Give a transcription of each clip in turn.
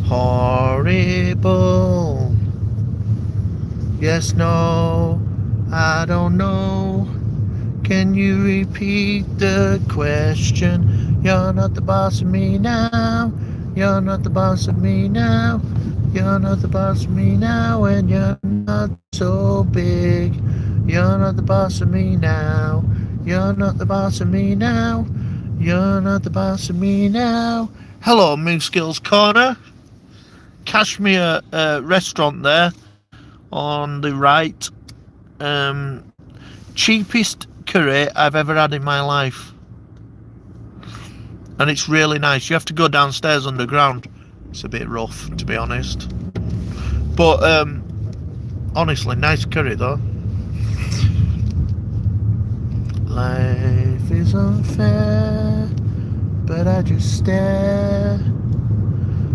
Horrible. Yes, no, I don't know. Can you repeat the question? You're not the boss of me now. You're not the boss of me now. You're not the boss of me now, and you're not so big. You're not the boss of me now. You're not the boss of me now. You're not the boss of me now. Hello, Moose Skills Corner. Cashmere restaurant there on the right. Cheapest curry I've ever had in my life. And it's really nice. You have to go downstairs underground. It's a bit rough, to be honest. But honestly, nice curry though. Life is unfair, but I just stare.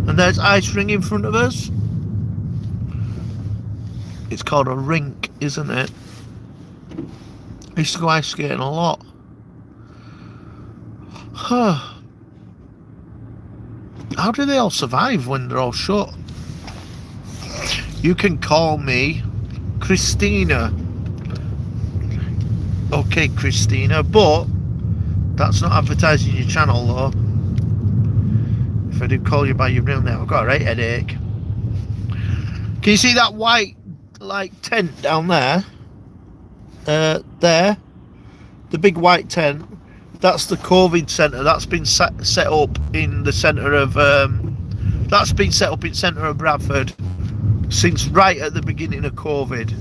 And there's ice ring in front of us. It's called a rink, isn't it? I used to go ice skating a lot. Huh. How do they all survive when they're all shut? You can call me Christina. Okay, Christina, but that's not advertising your channel though. If I do call you by your real name, I've got a right headache. Can you see that white tent down there? There, the big white tent. That's the COVID centre. That's been set up in the centre of. That's been set up in centre of Bradford since right at the beginning of COVID.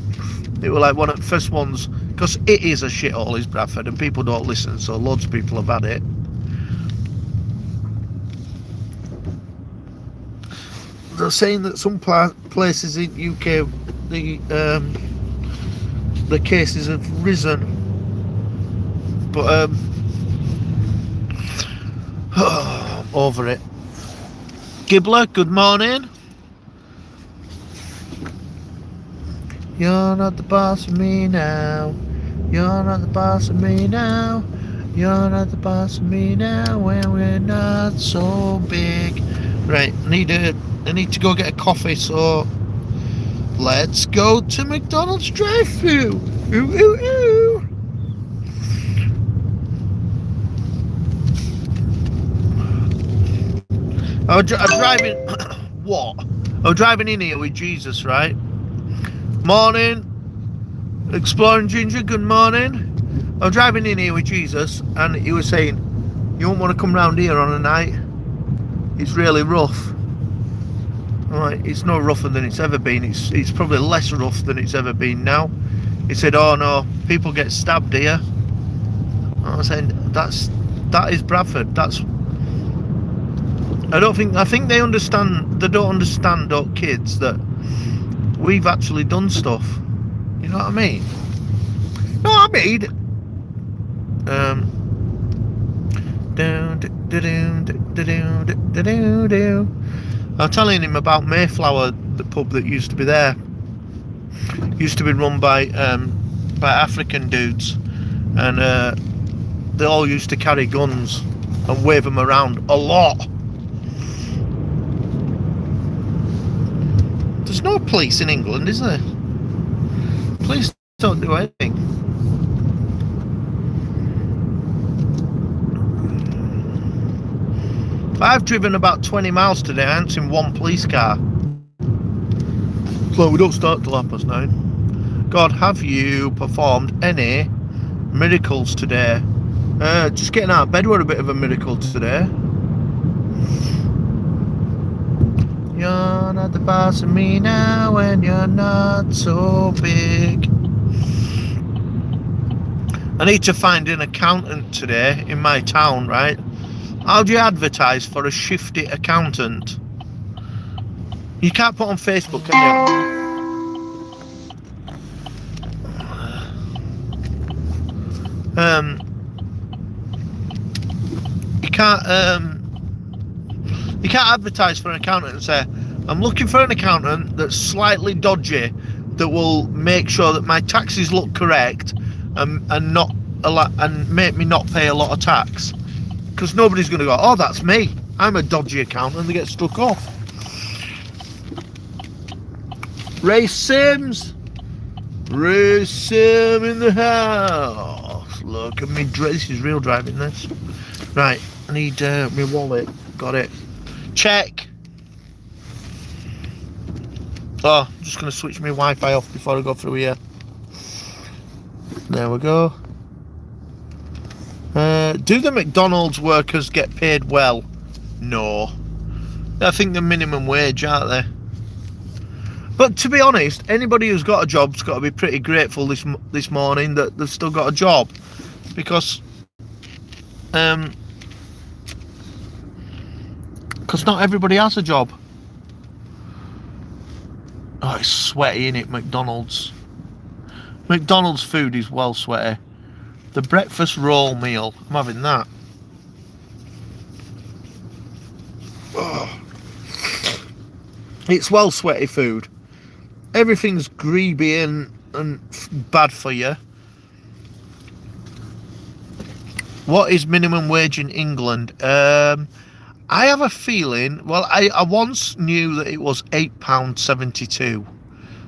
It was like one of the first ones, because it is a shithole, is Bradford, and people don't listen, so loads of people have had it. They're saying that some places in UK the cases have risen, but over it. Gibbler, good morning. You're not the boss of me now. You're not the boss of me now. You're not the boss of me now when we're not so big. Right, I need to go get a coffee, so let's go to McDonald's drive-thru. Ooh, ooh, ooh. I'm driving. What? I'm driving in here with Jesus, right? Morning, Exploring Ginger. Good morning. I'm driving in here with Jesus, and he was saying, "You won't want to come round here on a night. It's really rough." Alright, it's no rougher than it's ever been. It's probably less rough than it's ever been now. He said, "Oh no, people get stabbed here." I was saying, that is Bradford. I think they understand. They don't understand, kids, that we've actually done stuff. You know what I mean? No, I mean. I'm telling him about Mayflower, the pub that used to be there. Used to be run by African dudes, and they all used to carry guns and wave them around a lot. There's no police in England, is there? Police don't do anything. I've driven about 20 miles today. I haven't seen one police car. So we don't start till 9:30. God, have you performed any miracles today? Just getting out of bed were a bit of a miracle today. You're not the boss of me now, and you're not so big. I need to find an accountant today in my town, right? How do you advertise for a shifty accountant? You can't put on Facebook, can you? You can't advertise for an accountant and say, "I'm looking for an accountant that's slightly dodgy, that will make sure that my taxes look correct, and make me not pay a lot of tax." Because nobody's going to go, "Oh, that's me. I'm a dodgy accountant," and they get stuck off. Ray Sims. Ray Sim in the house. Look at me. This is real driving this. Right, I need my wallet. Got it. Check. Oh, I'm just going to switch my Wi-Fi off before I go through here. There we go. Do the McDonald's workers get paid well? No. I think the minimum wage, aren't they? But to be honest, anybody who's got a job's got to be pretty grateful this morning that they've still got a job, because not everybody has a job. Oh, it's sweaty, innit, McDonald's. McDonald's food is well sweaty. The breakfast roll meal, I'm having that. Oh. It's well sweaty food. Everything's greedy and bad for you. What is minimum wage in England? I have a feeling, well, I once knew that it was £8.72.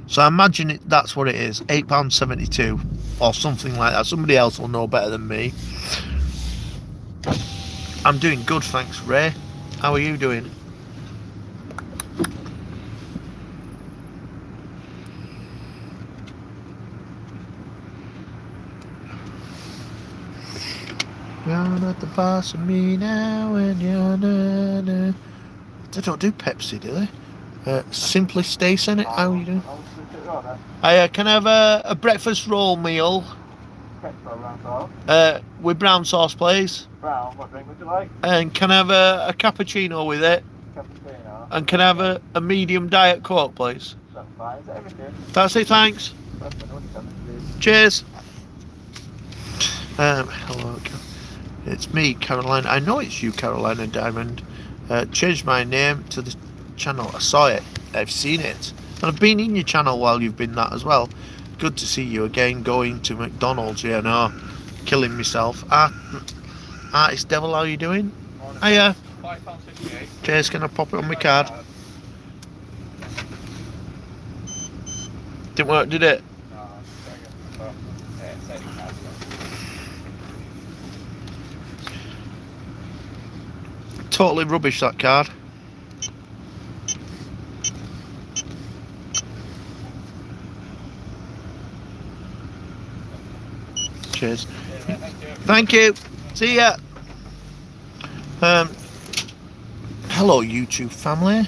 So I imagine that's what it is, £8.72 or something like that. Somebody else will know better than me. I'm doing good, thanks, Ray. How are you doing? You're not the boss of me now, and you're not. They don't do Pepsi, do they? Simply Stacey, how are you doing? Can I have a breakfast roll meal? With brown sauce, please. Brown, what drink would you like? And can I have a cappuccino with it? Cappuccino. And can I have a medium diet Coke, please? That's fine. Is that everything? That's it, thanks. Cheers. Hello, it's me, Caroline. I know it's you, Carolina Diamond. Changed my name to the channel. I saw it. I've seen it. And I've been in your channel while you've been that as well. Good to see you again, going to McDonald's. Yeah, no, killing myself. Artist Devil, how you doing? Hiya. £5.68. Cheers, can I pop it on my card? Didn't work, did it? Totally rubbish, that card. Cheers. Thank you. See ya. Hello, YouTube family.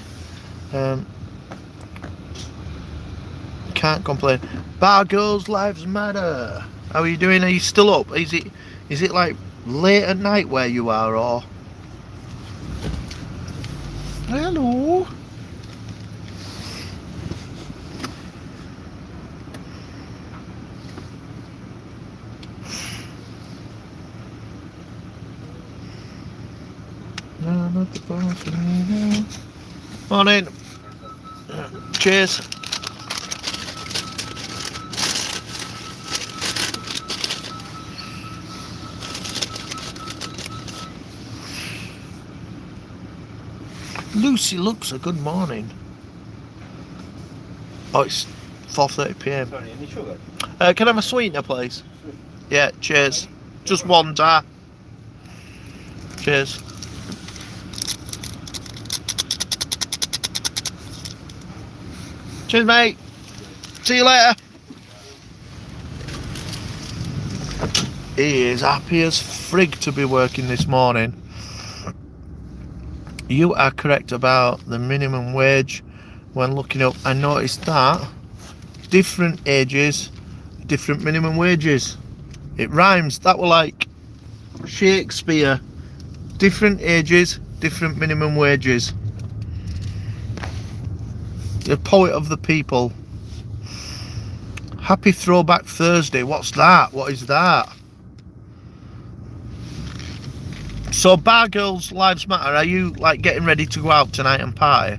Can't complain. Bar Girls Lives Matter. How are you doing? Are you still up? Is it like late at night where you are, or? Hello. No, not the boss of me now. Morning. Cheers. Lucy looks a good morning. Oh, it's 4:30 PM. Sorry, any sugar? Can I have a sweetener, please? Yeah, cheers. Just one, tar. Cheers. Cheers, mate. See you later. He is happy as frig to be working this morning. You are correct about the minimum wage. When looking up, I noticed that different ages, different minimum wages. It rhymes. That were like Shakespeare. Different ages, different minimum wages. The poet of the people. Happy Throwback Thursday. What's that? What is that? So, Bar Girls Lives Matter. Are you like getting ready to go out tonight and party?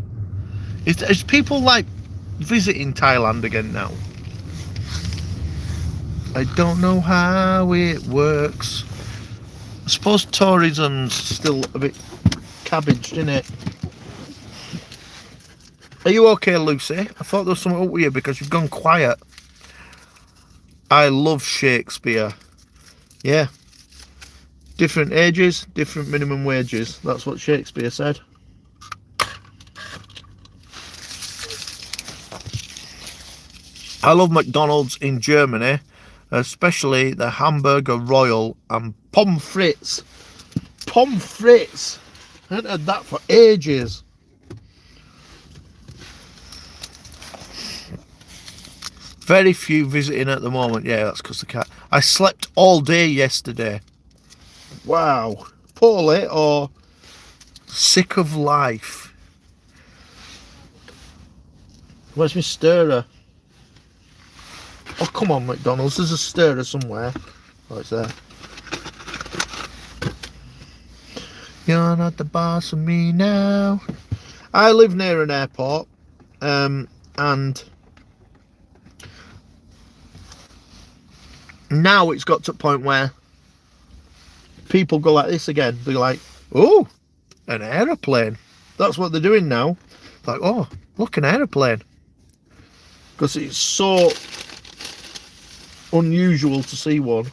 Is people like visiting Thailand again now? I don't know how it works. I suppose tourism's still a bit cabbaged, isn't it? Are you okay, Lucy? I thought there was something up with you because you've gone quiet. I love Shakespeare. Yeah. Different ages, different minimum wages. That's what Shakespeare said. I love McDonald's in Germany, especially the hamburger royal and pommes frites. Pommes frites. I haven't had that for ages. Very few visiting at the moment. Yeah, that's because the cat. I slept all day yesterday. Wow. Poorly or sick of life. Where's my stirrer? Oh, come on, McDonald's. There's a stirrer somewhere. Oh, it's there. You're not the boss of me now. I live near an airport, and now it's got to a point where people go like this again. They're like, oh, an aeroplane. That's what they're doing now. Like, oh, look, an aeroplane. Because it's so unusual to see one.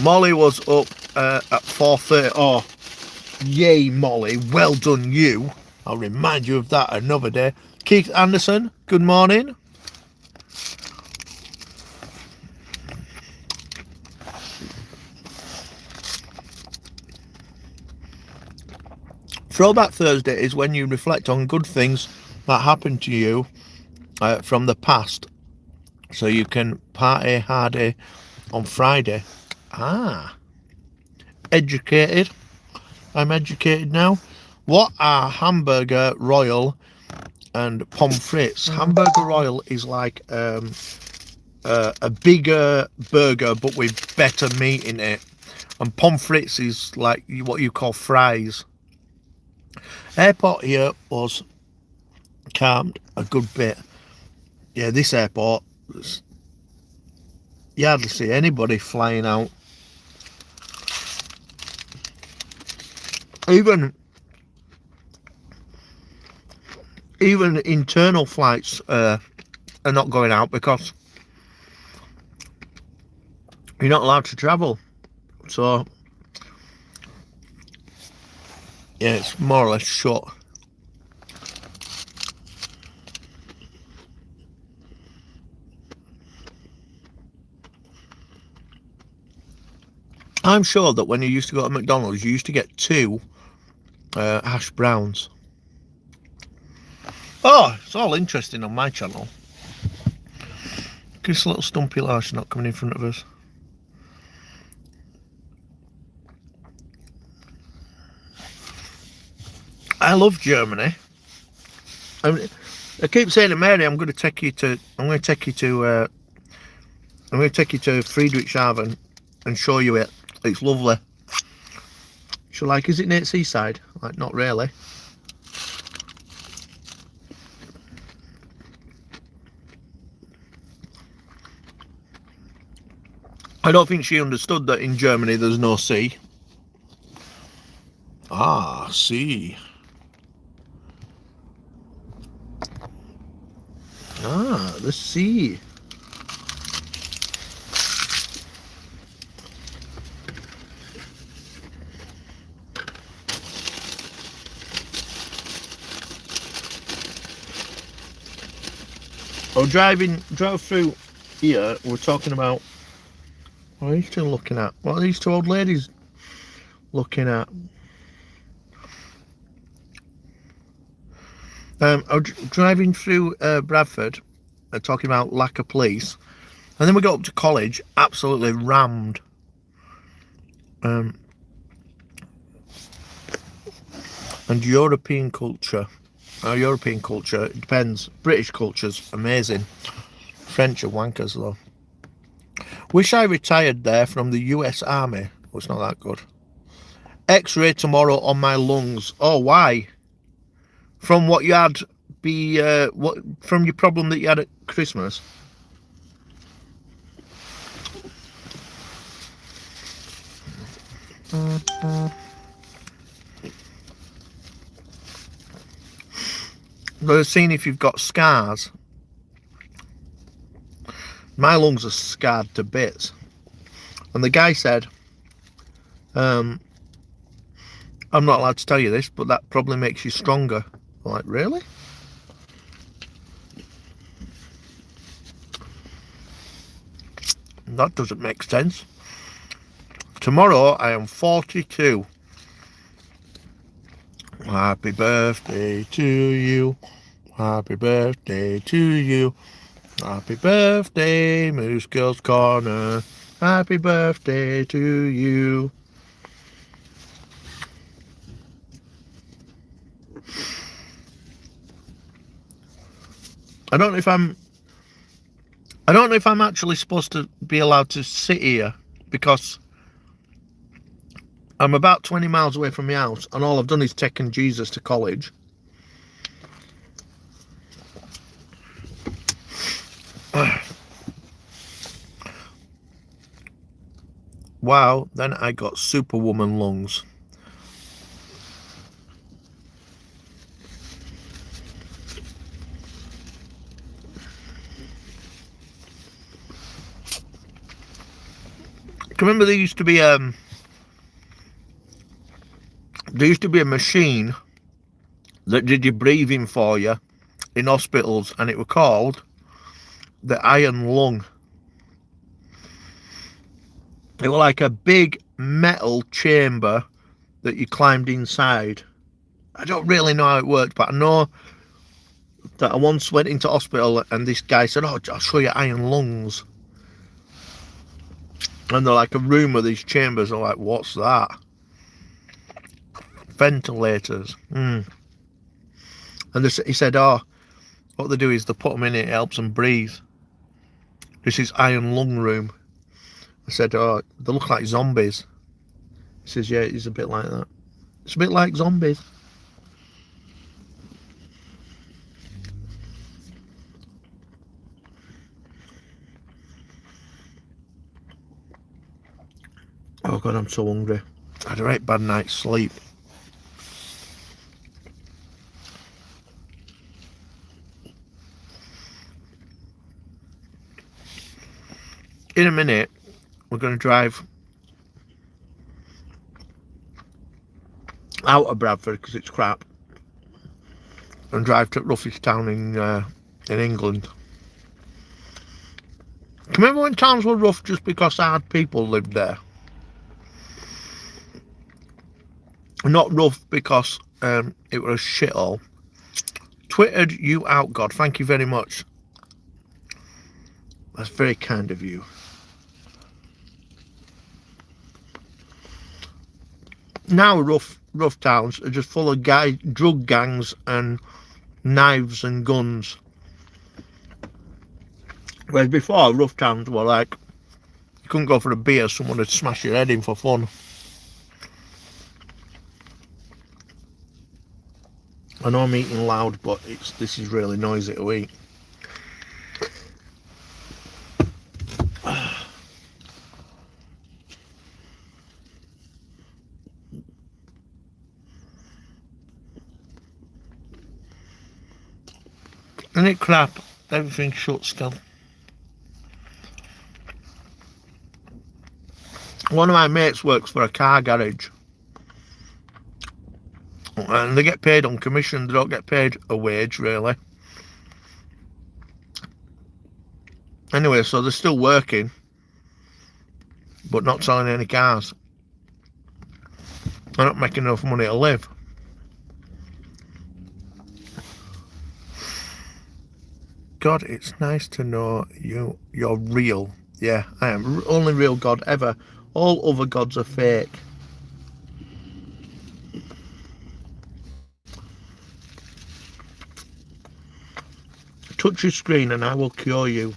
Molly was up at 4:30. Oh, yay, Molly. Well done, you. I'll remind you of that another day. Keith Anderson, good morning. Throwback Thursday is when you reflect on good things that happened to you from the past, so you can party hardy on Friday. Ah, educated. I'm educated now. What are hamburger royal and pommes frites? Hamburger royal is like a bigger burger but with better meat in it, and pommes frites is like what you call fries. Airport here was calmed a good bit. Yeah, this airport, you hardly see anybody flying out. Even internal flights are not going out because you're not allowed to travel. So yeah, it's more or less shut. I'm sure that when you used to go to McDonald's, you used to get 2 hash browns. Oh, it's all interesting on my channel. This little stumpy large not coming in front of us. I love Germany. I keep saying to Mary, I'm going to take you to Friedrichshafen and show you it. It's lovely. She's like, is it near seaside? Like, not really. I don't think she understood that in Germany there's no sea. Ah, sea. Ah, the sea. Oh, drove through here, we're talking about, what are these two looking at? What are these 2 old ladies looking at? I was driving through Bradford, talking about lack of police, and then we got up to college, absolutely rammed. And European culture. European culture, it depends. British culture's amazing. French are wankers though. Wish I retired there from the US Army. Oh, it's not that good. X-ray tomorrow on my lungs. Oh, why? From what you had from your problem that you had at Christmas? they're seeing if you've got scars. My lungs are scarred to bits. And the guy said, I'm not allowed to tell you this, but that probably makes you stronger. I'm like, really? That doesn't make sense. Tomorrow I am 42. Happy birthday to you. Happy birthday to you. Happy birthday, Moose Girls Corner. Happy birthday to you. I don't know if I'm actually supposed to be allowed to sit here because I'm about 20 miles away from my house and all I've done is taken Jesus to college. Wow, then I got superwoman lungs. Remember there used to be a machine that did your breathing for you in hospitals, and it were called the iron lung. It was like a big metal chamber that you climbed inside. I don't really know how it worked, but I know that I once went into hospital and this guy said, "Oh, I'll show you iron lungs." And they're like a room with these chambers. I'm like, what's that? Ventilators. And he said, oh, what they do is they put them in it, it helps them breathe. This is iron lung room. I said, oh, they look like zombies. He says, yeah, it's a bit like that. It's a bit like zombies. Oh God, I'm so hungry. I had a right bad night's sleep. In a minute, we're going to drive out of Bradford because it's crap, and drive to roughest town in England. Do you remember when towns were rough just because hard people lived there? Not rough because it was a shithole. Twittered you out, God. Thank you very much. That's very kind of you. Now rough towns are just full of drug gangs and knives and guns. Whereas before, rough towns were like, you couldn't go for a beer, someone would smash your head in for fun. I know I'm eating loud, but this is really noisy to eat. Isn't it crap? Everything's shut still. One of my mates works for a car garage. And they get paid on commission. They don't get paid a wage, really. Anyway, so they're still working, but not selling any cars. They're not making enough money to live. God, it's nice to know you're real. Yeah, I am. Only real God ever. All other gods are fake. Touch your screen and I will cure you.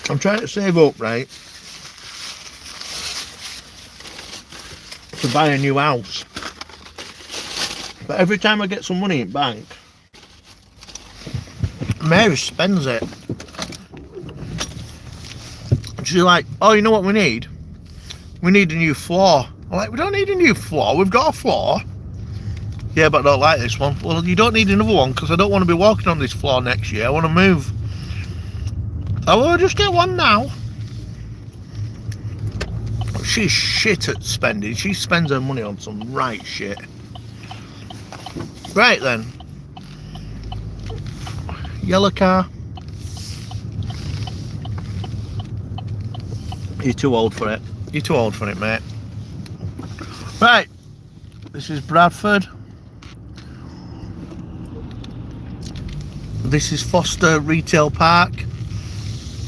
I'm trying to save up, right, to buy a new house. But every time I get some money in bank, Mary spends it. She's like, oh, you know what we need? We need a new floor. I'm like, we don't need a new floor. We've got a floor. Yeah, but I don't like this one. Well, you don't need another one because I don't want to be walking on this floor next year. I want to move. I will just get one now. She's shit at spending. She spends her money on some right shit. Right then. Yellow car. You're too old for it. You're too old for it, mate. Right. This is Bradford. This is Foster Retail Park.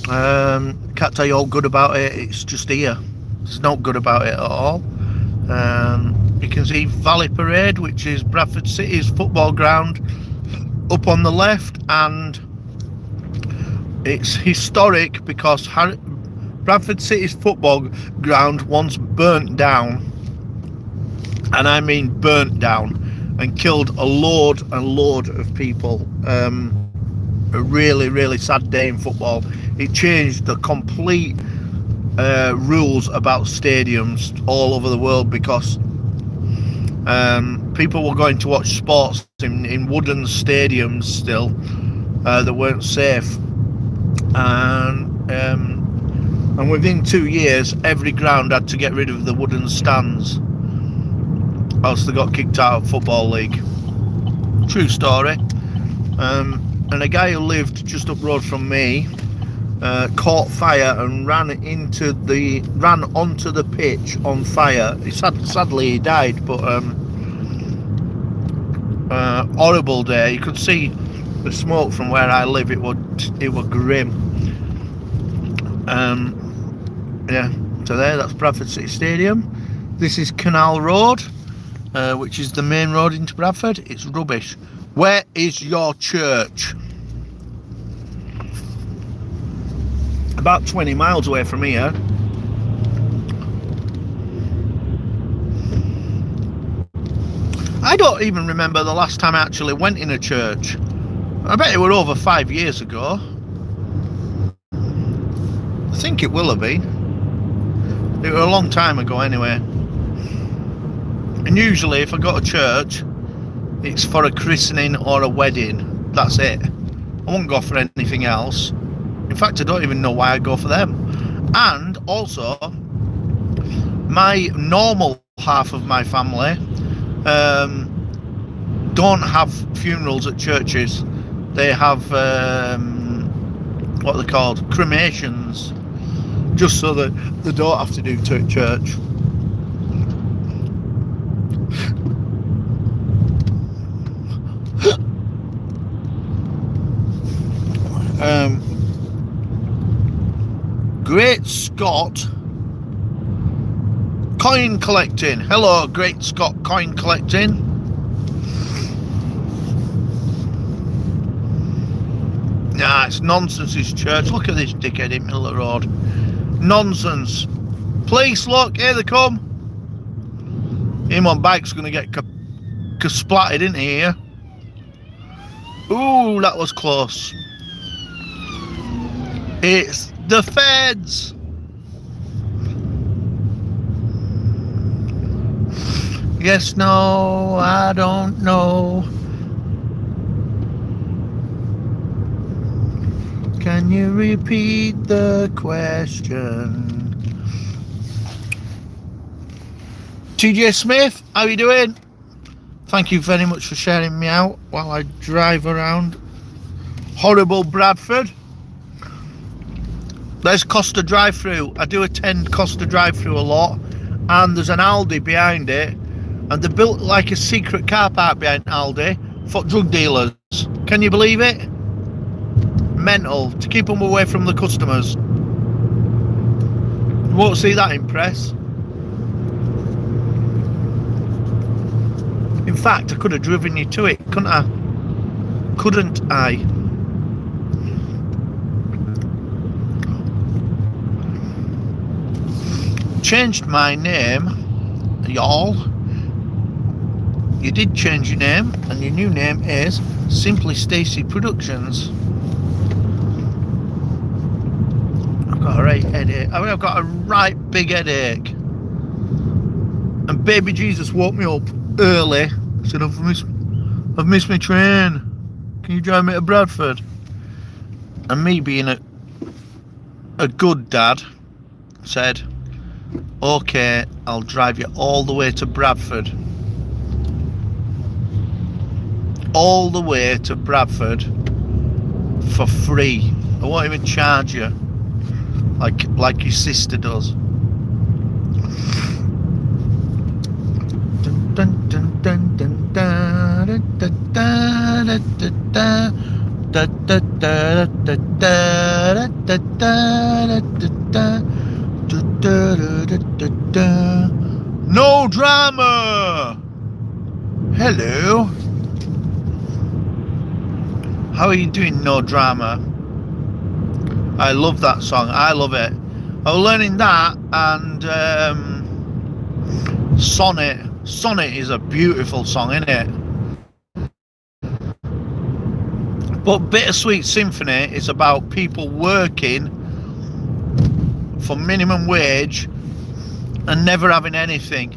Can't tell you all good about it. It's just here. It's not good about it at all. You can see Valley Parade, which is Bradford City's football ground, up on the left, and it's historic because Bradford City's football ground once burnt down, and I mean burnt down, and killed a load of people. A really, really sad day in football. It changed the complete rules about stadiums all over the world because people were going to watch sports in wooden stadiums still that weren't safe, and within 2 years every ground had to get rid of the wooden stands, else they got kicked out of Football League. True story. And a guy who lived just up road from me caught fire and ran onto the pitch on fire. Sadly he died, but horrible day. You could see the smoke from where I live. It was grim. Yeah, so that's Bradford City Stadium. This is Canal Road, which is the main road into Bradford. It's rubbish. Where is your church? About 20 miles away from here. I don't even remember the last time I actually went in a church. I bet it were over 5 years ago. I think it will have been. It was a long time ago anyway. And usually if I go to church, it's for a christening or a wedding. That's it. I won't go for anything else. In fact, I don't even know why I go for them. And also, my normal half of my family don't have funerals at churches. They have what are they called? Cremations. Just so that they don't have to do church. Great Scott Coin Collecting. Hello, Great Scott Coin Collecting. Nah, it's nonsense, this church. Look at this dickhead in the middle of the road. Nonsense. Police, look, here they come. Him on bike's going to get splattered, isn't he, here? Ooh, that was close. It's the feds. Yes, no, I don't know. Can you repeat the question? TJ Smith, how you doing? Thank you very much for sharing me out while I drive around horrible Bradford. There's Costa drive-through. I do attend Costa drive-through a lot, and there's an Aldi behind it, and they built like a secret car park behind Aldi for drug dealers. Can you believe it? Mental, to keep them away from the customers. You won't see that in press. In fact, I could have driven you to it, couldn't I? Couldn't I? Changed my name, y'all. You did change your name, and your new name is Simply Stacey Productions. got a right headache. I mean, I've got a right big headache. And baby Jesus woke me up early. I said, I've missed my train. Can you drive me to Bradford? And me being a good dad said, okay, I'll drive you all the way to Bradford. All the way to Bradford for free. I won't even charge you like your sister does. Dun, dun, dun, dun, dun, dun, dun, dun, dun. No drama. Hello. How are you doing, No Drama? I love that song. I love it. I was learning that and Sonnet. Sonnet is a beautiful song, isn't it? But Bittersweet Symphony is about people working for minimum wage and never having anything.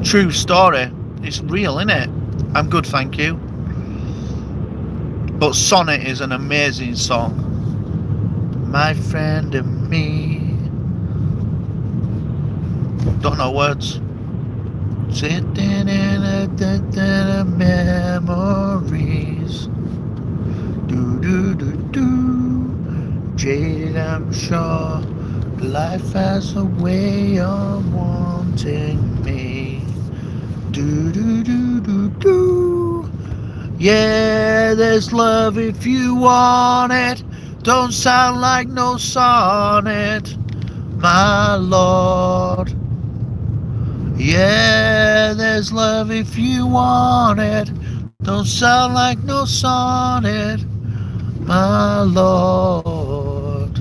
True story. It's real, isn't it? I'm good, thank you. But Sonnet is an amazing song. My friend and me. Don't know words. Sitting in a memories. Do. Jaded, I'm sure. Life has a way of wanting me. Do. Yeah, there's love if you want it. Don't sound like no sonnet, my lord. Yeah, there's love if you want it. Don't sound like no sonnet, my lord.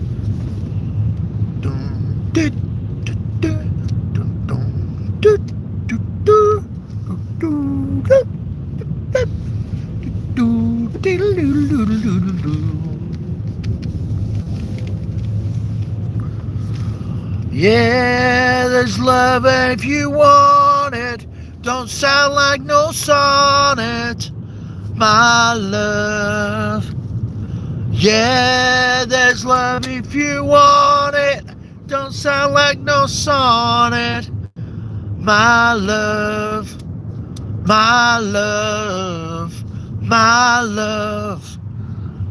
Dun, dun, dun, dun, dun, dun, dun, dun, dun, yeah, there's love if you want it. Don't sound like no sonnet, my love. Yeah, there's love if you want it. Don't sound like no sonnet, my love. My love, my love,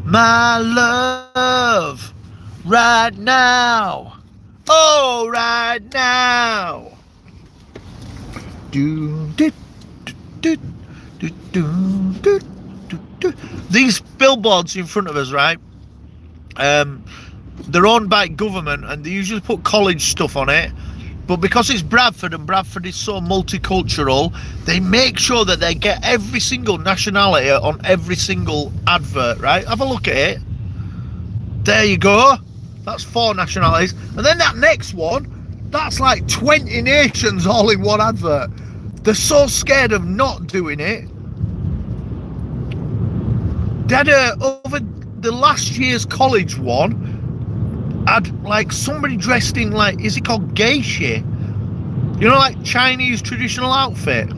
my love, right now, oh, right now. These billboards in front of us, right? They're owned by government and they usually put college stuff on it. But because it's Bradford and Bradford is so multicultural, they make sure that they get every single nationality on every single advert, right? Have a look at it. There you go. That's 4 nationalities. And then that next one, that's like 20 nations all in one advert. They're so scared of not doing it. They had over the last year's college one, had like somebody dressed in like, is it called geisha? You know, like Chinese traditional outfit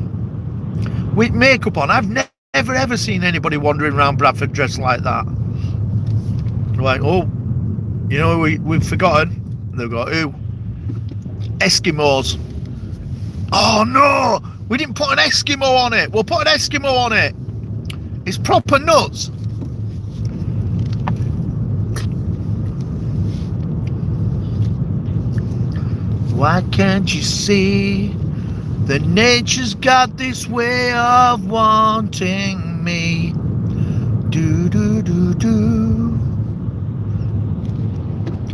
with makeup on. I've never ever seen anybody wandering around Bradford dressed like that. They're like, oh, you know, we've forgotten. And they've got who? Eskimos. Oh no, we didn't put an Eskimo on it. We'll put an Eskimo on it. It's proper nuts. Why can't you see that nature's got this way of wanting me? Do.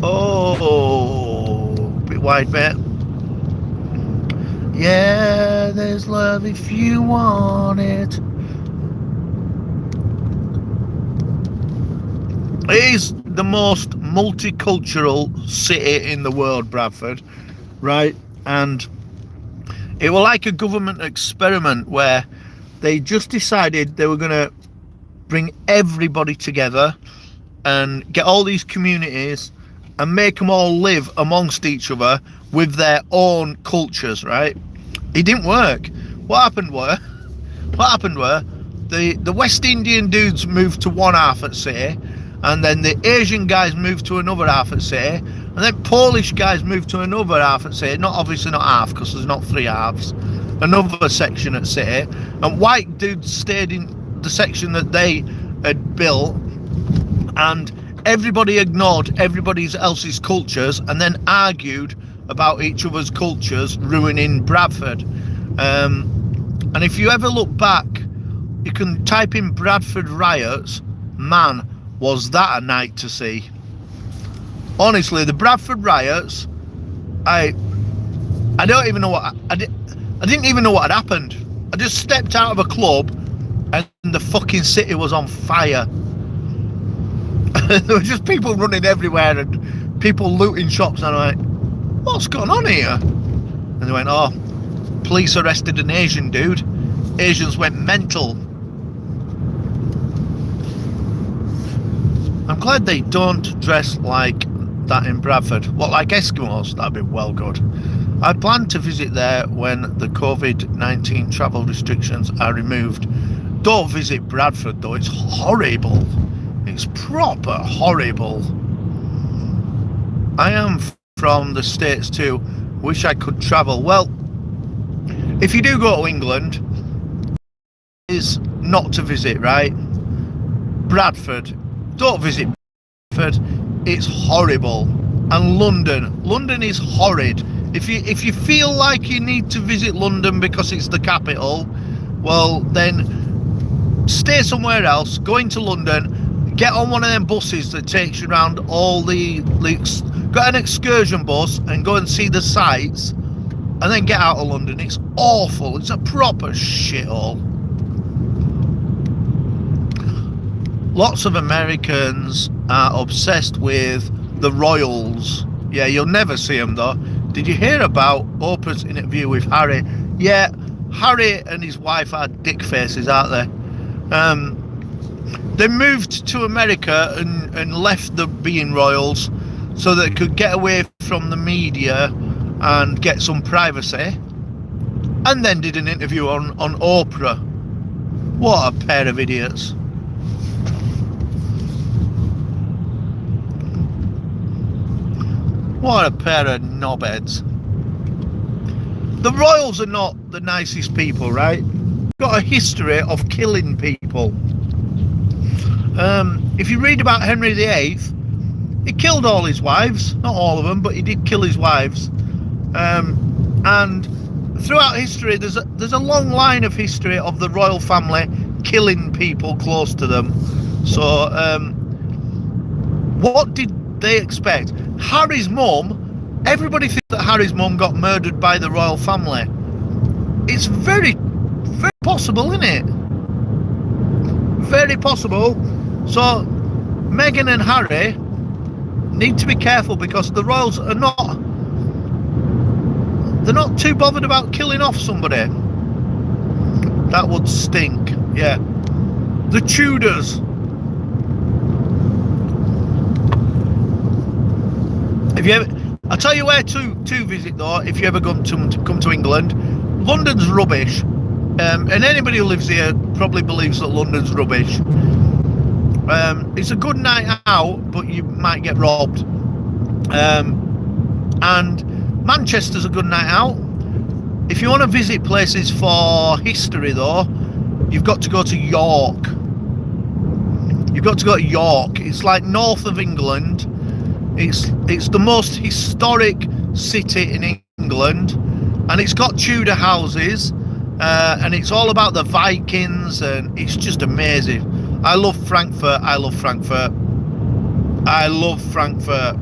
Oh, bit wide, mate. Yeah, there's love if you want it. It is the most multicultural city in the world, Bradford. Right, and it was like a government experiment where they just decided they were going to bring everybody together and get all these communities and make them all live amongst each other with their own cultures, right? It didn't work. What happened were the West Indian dudes moved to one half at city, and then the Asian guys moved to another half at city, and then Polish guys moved to another half at city. Obviously not half, because there's not three halves. Another section at city, and white dudes stayed in the section that they had built, and everybody ignored everybody else's cultures and then argued about each other's cultures, ruining Bradford. And if you ever look back, you can type in Bradford riots. Man, was that a night to see. Honestly, the Bradford riots, I don't even know what I didn't even know what had happened. I just stepped out of a club and the fucking city was on fire. There were just people running everywhere and people looting shops, and I'm like, what's going on here? And they went, oh, police arrested an Asian dude. Asians went mental. I'm glad they don't dress like that in Bradford. What, like Eskimos? That'd be well good. I plan to visit there when the COVID-19 travel restrictions are removed. Don't visit Bradford though, it's horrible. It's proper horrible. I am from the States too. Wish I could travel. Well, if you do go to England, is not to visit, right? Bradford. Don't visit Bradford. It's horrible. And London is horrid. If you feel like you need to visit London because it's the capital, well then stay somewhere else. Go into London, get on one of them buses that takes you around all the got an excursion bus and go and see the sights, and then get out of London. It's awful. It's a proper shithole. Lots of Americans are obsessed with the royals. Yeah, you'll never see them though. Did you hear about Oprah's interview with Harry? Yeah, Harry and his wife are dick faces, aren't they? They moved to America and left the being royals so they could get away from the media and get some privacy, and then did an interview on Oprah. What a pair of idiots. What a pair of knobheads. The royals are not the nicest people, right? Got a history of killing people. If you read about Henry VIII, he killed all his wives. Not all of them, but he did kill his wives. And throughout history, there's a long line of history of the royal family killing people close to them. So what did they expect? Harry's mum, everybody thinks that Harry's mum got murdered by the royal family. It's very, very possible, isn't it? Very possible. So Meghan and Harry need to be careful, because the royals are not, they're not too bothered about killing off somebody. That would stink. Yeah. The Tudors. If you ever, I'll tell you where to visit though, if you ever come to England. London's rubbish. And anybody who lives here probably believes that London's rubbish. It's a good night out, but you might get robbed. And Manchester's a good night out. If you want to visit places for history though, you've got to go to York. You've got to go to York. It's like north of England. It's the most historic city in England, and it's got Tudor houses, and it's all about the Vikings, and it's just amazing. I love Frankfurt. I love Frankfurt. I love Frankfurt.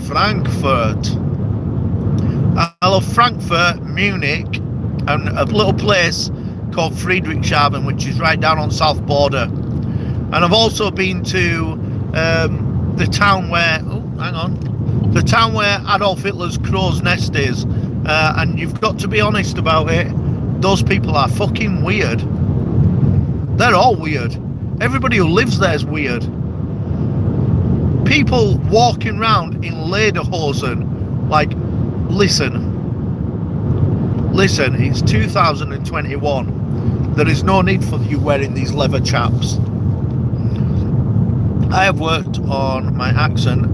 Frankfurt. I love Frankfurt, Munich, and a little place called Friedrichshafen, which is right down on south border. And I've also been to the town where, the town where Adolf Hitler's crow's nest is. And you've got to be honest about it, those people are fucking weird. They're all weird. Everybody who lives there is weird. people walking around in lederhosen. Like, listen, it's 2021. There is no need for you wearing these leather chaps. I have worked on my accent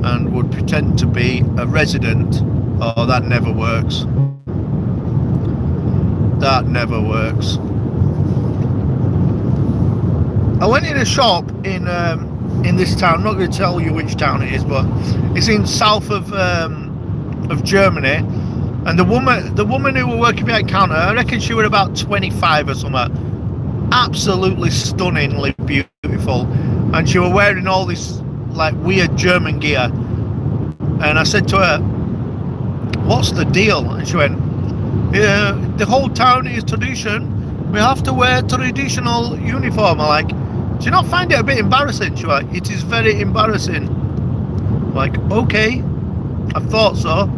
and would pretend to be a resident. Oh, that never works. That never works. I went in a shop in this town. I'm not going to tell you which town it is, but it's in south of Germany. And the woman who were working behind counter, I reckon she was about 25 or something. Absolutely stunningly beautiful, and she was wearing all this like weird German gear. And I said to her, "What's the deal?" And she went, "Yeah, the whole town is tradition. We have to wear traditional uniform." I'm like, "Do you not find it a bit embarrassing?" She was like, "It is very embarrassing." I'm like, okay, I thought so.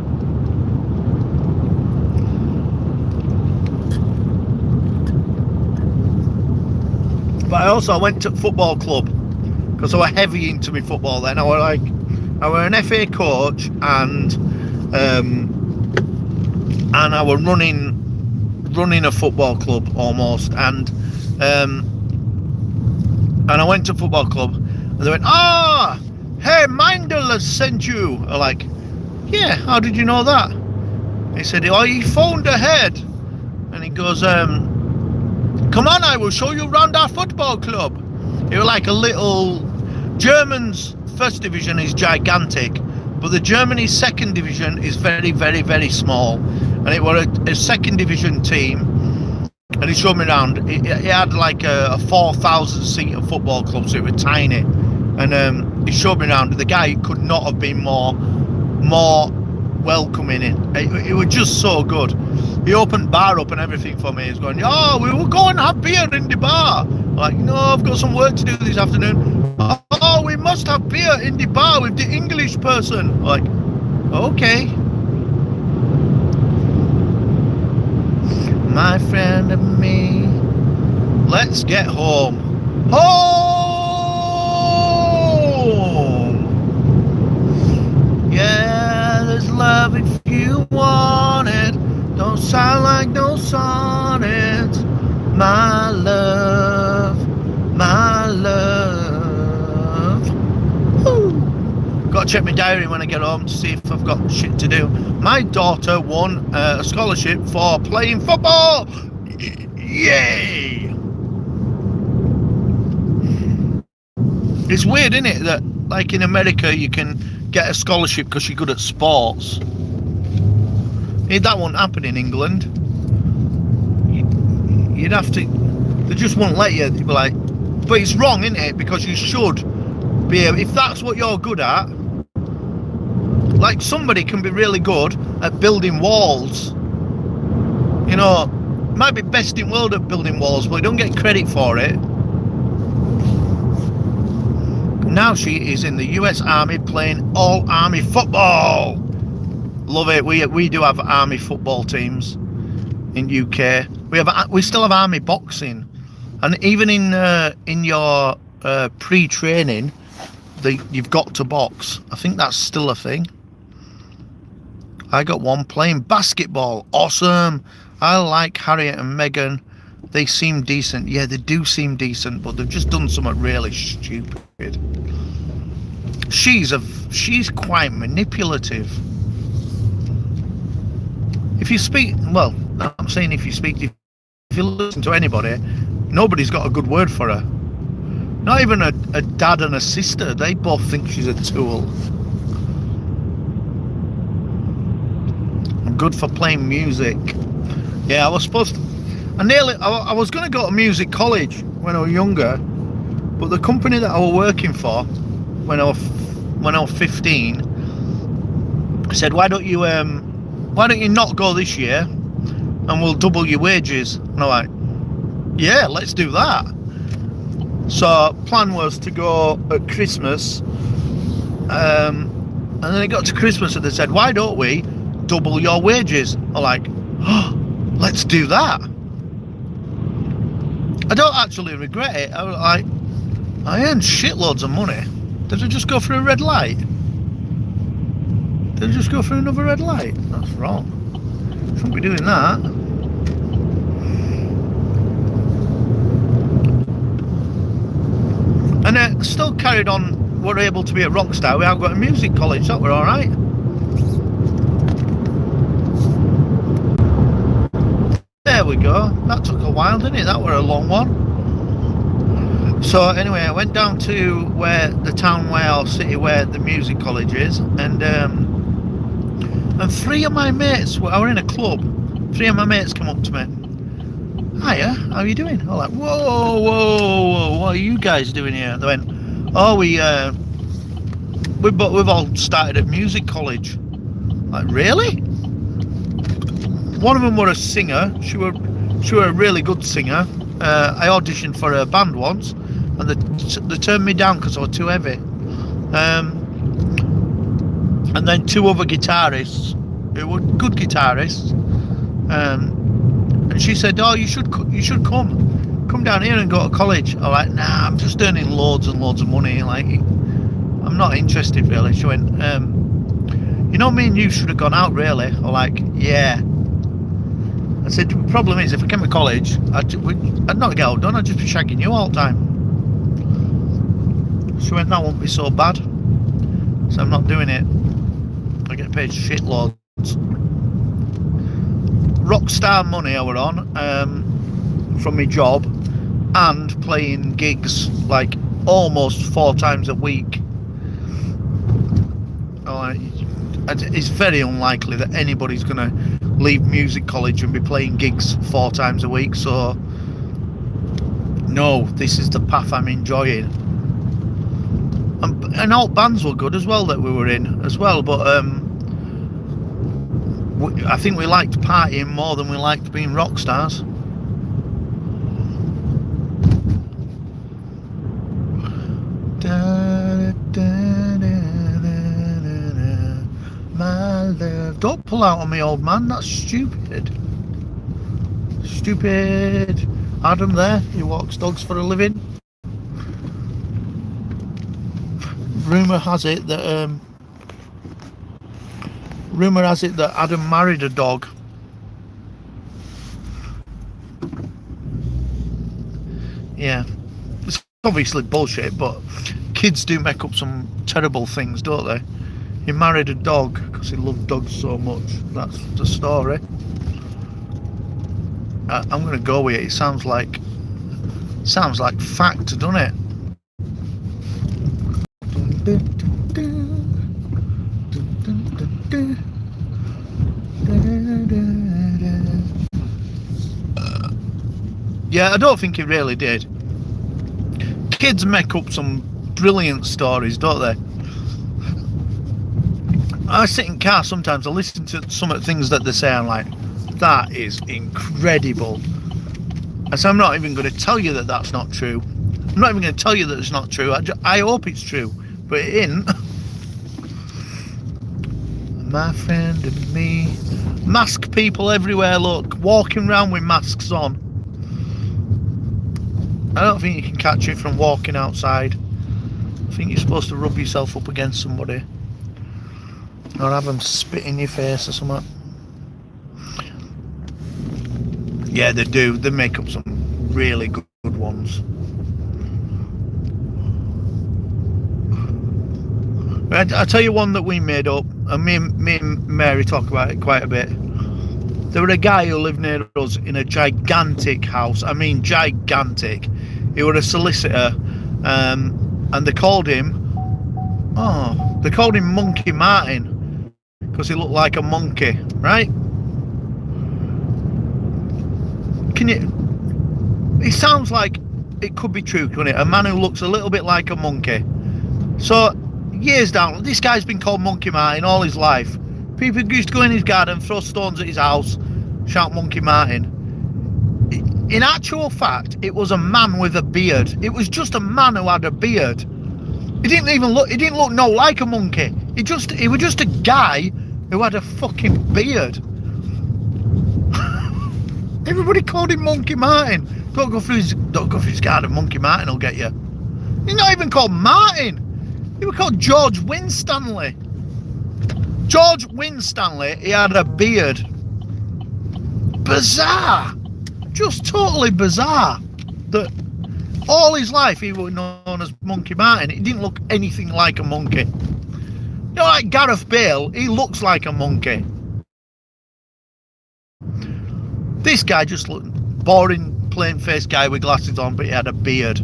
But I also went to football club because I was heavy into my football then. I was an FA coach, and I was running a football club almost, and I went to football club, and they went, hey, Mindel has sent you. I'm like, yeah, how did you know that? He said, oh, he phoned ahead, and he goes, come on, I will show you around our football club. It was like a little, German's first division is gigantic, but the Germany's second division is very, very, very small. And it was a second division team, and he showed me around. It had like a 4,000 seater football club, so it was tiny. And he showed me around. The guy could not have been more welcoming. It was just so good. He opened bar up and everything for me. He's going, oh, we will go and have beer in the bar. I'm like, no, I've got some work to do this afternoon. Oh, we must have beer in the bar with the English person. I'm like, okay. My friend and me, let's get home. Home! Yeah, there's love if you want it. Don't sound like no sonnet. My love, my love. Woo. Got to check my diary when I get home to see if I've got shit to do. My daughter won a scholarship for playing football. Yay! It's weird, isn't it, that like in America you can get a scholarship because you're good at sports. That won't happen in England. You'd have to, they just won't let you. They'd be like, but it's wrong, isn't it? Because you should be able, if that's what you're good at. Like, somebody can be really good at building walls. You know, might be best in the world at building walls, but they don't get credit for it. Now she is in the US Army playing all Army football. Love it. We do have Army football teams in UK. We still have Army boxing, and even in your pre-training, you've got to box. I think that's still a thing. I got one playing basketball. Awesome. I like Harriet and Meghan. They seem decent. Yeah, they do seem decent, but they've just done something really stupid. She's quite manipulative. If you speak, well, I'm saying if you listen to anybody, nobody's got a good word for her. Not even a dad and a sister. They both think she's a tool. I'm good for playing music. Yeah, I was supposed to, I was going to go to music college when I was younger, but the company that I was working for when I was 15 said, why don't you not go this year and we'll double your wages? And I'm like, yeah, let's do that. So plan was to go at Christmas, and then it got to Christmas and they said, why don't we double your wages? I'm like, oh, let's do that. I don't actually regret it. I earned shitloads of money. Did I just go through a red light? Did I just go through another red light? That's wrong. Shouldn't be doing that. And still carried on. We're able to be a rock star. We haven't got a music college, so we're all right. There we go. That took a while, didn't it? That were a long one. So anyway, I went down to where the town where or city where the music college is, and three of my mates. I were in a club. Three of my mates come up to me. Hiya, how are you doing? I'm like, whoa, what are you guys doing here? They went, oh, we've all started at music college. I'm like, really? One of them were a singer. She were a really good singer. I auditioned for her band once, and they turned me down because I was too heavy. And then two other guitarists who were good guitarists. And she said, "Oh, you should come down here and go to college." I'm like, "Nah, I'm just earning loads and loads of money. Like, I'm not interested really." She went, "You know, me and you should have gone out really." I'm like, "Yeah." I said, "The problem is, if I came to college, I'd not get out done. I'd just be shagging you all the time." She went, "That won't be so bad." So I'm not doing it. I get paid shitloads. Rockstar money I were on from my job, and playing gigs like almost 4 times a week. It's very unlikely that anybody's going to leave music college and be playing gigs 4 times a week. So no, this is the path I'm enjoying. And all bands were good as well that we were in as well, but I think we liked partying more than we liked being rock stars. My love, don't pull out on me, old man. That's stupid. Stupid. Adam there, he walks dogs for a living. Rumour has it that Adam married a dog. Yeah, it's obviously bullshit, but kids do make up some terrible things, don't they? He married a dog because he loved dogs so much. That's the story. I'm gonna go with it. It sounds like fact, doesn't it? Yeah, I don't think he really did. Kids make up some brilliant stories, don't they? I sit in car sometimes, I listen to some of the things that they say, I'm like, that is incredible. And so I'm not even going to tell you that that's not true. I'm not even going to tell you that it's not true. I hope it's true, but it isn't. My friend and me. Masked people everywhere, look, walking around with masks on. I don't think you can catch it from walking outside. I think you're supposed to rub yourself up against somebody, or have them spit in your face or something. Yeah, they do. They make up some really good ones. I'll tell you one that we made up, and me and Mary talk about it quite a bit. There were a guy who lived near us in a gigantic house. I mean gigantic. He was a solicitor, and they called him Monkey Martin because he looked like a monkey, right? It sounds like it could be true, couldn't it? A man who looks a little bit like a monkey. So years down, this guy's been called Monkey Martin all his life. People used to go in his garden, throw stones at his house, shout Monkey Martin. In actual fact, it was a man with a beard. It was just a man who had a beard. He didn't look no like a monkey. He was just a guy who had a fucking beard. Everybody called him Monkey Martin. Don't go through his garden, Monkey Martin will get you. He's not even called Martin. He was called George Winstanley. George Winstanley, he had a beard. Bizarre. Just totally bizarre. That all his life he was known as Monkey Martin. He didn't look anything like a monkey. You know, like Gareth Bale, he looks like a monkey. This guy just looked boring, plain-faced guy with glasses on, but he had a beard.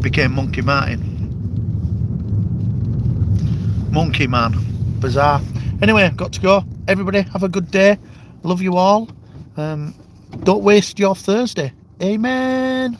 Became Monkey Martin. Monkey Man. Bizarre. Anyway, got to go. Everybody have a good day. Love you all. Don't waste your Thursday. Amen.